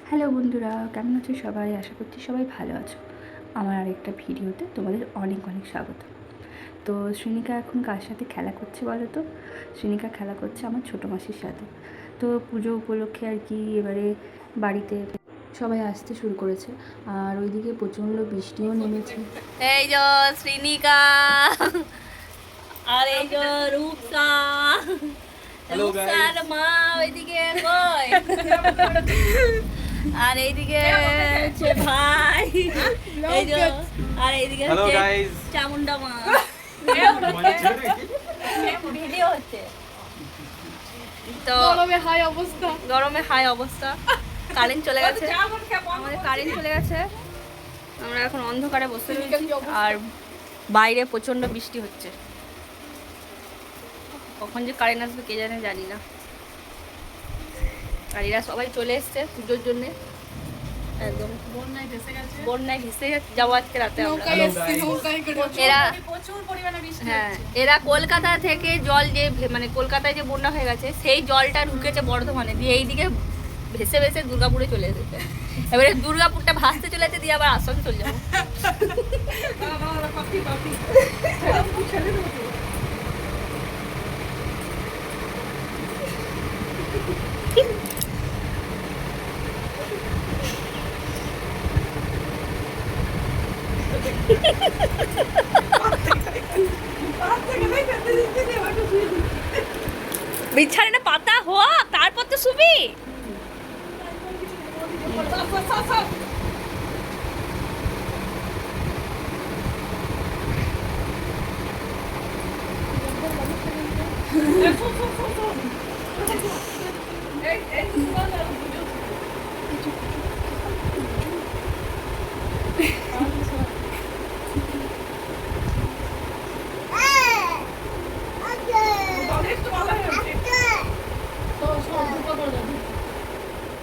Hello বন্ধুরা, কেমন আছো সবাই? আশা করছি সবাই ভালো আছো। আমার আরেকটা ভিডিওতে তোমাদের অনেক অনেক স্বাগত। তো শ্রীনিকা এখন কার সাথে খেলা করছে বলো তো? শ্রীনিকা খেলা করছে আমার ছোটো মাসির সাথে। তো পুজো উপলক্ষে আর কি এবারে বাড়িতে সবাই আসতে শুরু করেছে, আর ওইদিকে প্রচণ্ড বৃষ্টিও নেমেছে। এই যে শ্রীনিকা আর এই যে রূপসা, রূপসার মা ওইদিকে কই, আর এইদিকে হচ্ছে ভাই, এই যে আর এইদিকে হচ্ছে চামুন্ডা মা। ভিডিও হচ্ছে তো গরমে হাই অবস্থা। কারেন্ট চলে গেছে, আমাদের কারেন্ট চলে গেছে। আমরা এখন অন্ধকারে বসে রয়েছি আর বাইরে প্রচন্ড বৃষ্টি হচ্ছে। কখন যে কারেন্ট আসবে কে জানে, জানি না। আর এরা সবাই চলে এসছে পুজোর জন্য। একদম বন্যায় ভেসে যাবো আজকে রাতে আমরা। এরা হ্যাঁ, এরা কলকাতা থেকে জল যে মানে কলকাতায় যে বন্যা হয়ে গেছে সেই জলটা ঢুকেছে বর্ধমানে, দিয়ে এইদিকে ভেসে ভেসে দুর্গাপুরে চলে এসেছে। এবারে দুর্গাপুরটা ভাসতে চলেছে, দিয়ে আবার আসানসোল যাবো। বিছানাটা পাতা হোক তারপর তো শুবি।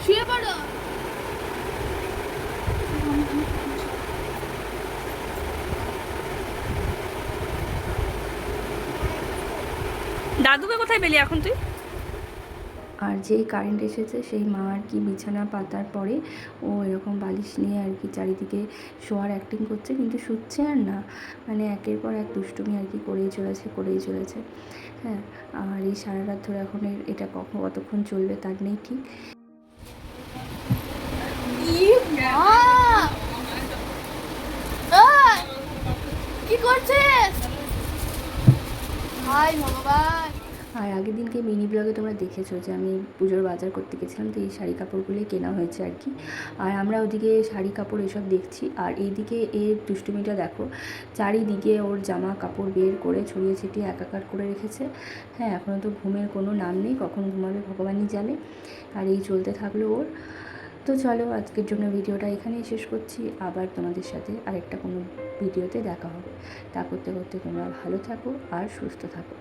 শুয়ে পড়ো। দাদুকে কোথায় পেলি এখন তুই? আর যেই কারেন্ট এসেছে সেই মা আর কি বিছানা পাতার পরে ও এরকম বালিশ নিয়ে আর কি চারিদিকে শোয়ার অ্যাক্টিং করছে, কিন্তু শুচ্ছে আর না, মানে একের পর এক দুষ্টুমি আর কি করেই চলেছে। হ্যাঁ, আর এই সারা রাত ধরে এখন এটা কতক্ষণ চলবে তার নেই ঠিক। কি করছিস? হাই ভগবান। আর আগের দিনকে মিনি ব্লগে তোমরা দেখেছো যে আমি পুজোর বাজার করতে গেছিলাম, তো এই শাড়ি কাপড়গুলোই কেনা হয়েছে আর কি। আর আমরা ওদিকে শাড়ি কাপড় এসব দেখছি, আর এইদিকে এর দুষ্টুমিটা দেখো, চারিদিকে ওর জামা কাপড় বের করে ছড়িয়ে ছিটিয়ে একাকার করে রেখেছে। হ্যাঁ, এখনও তো ঘুমের কোনো নাম নেই, কখন ঘুমাবে ভগবানই জানে। আর এই চলতে থাকলো ওর। তো চলো আজকের জন্য ভিডিওটা এখানেই শেষ করছি, আবার তোমাদের সাথে আরেকটা কোনো ভিডিওতে দেখা হবে। তা করতে করতে তোমরা ভালো থাকো আর সুস্থ থাকো।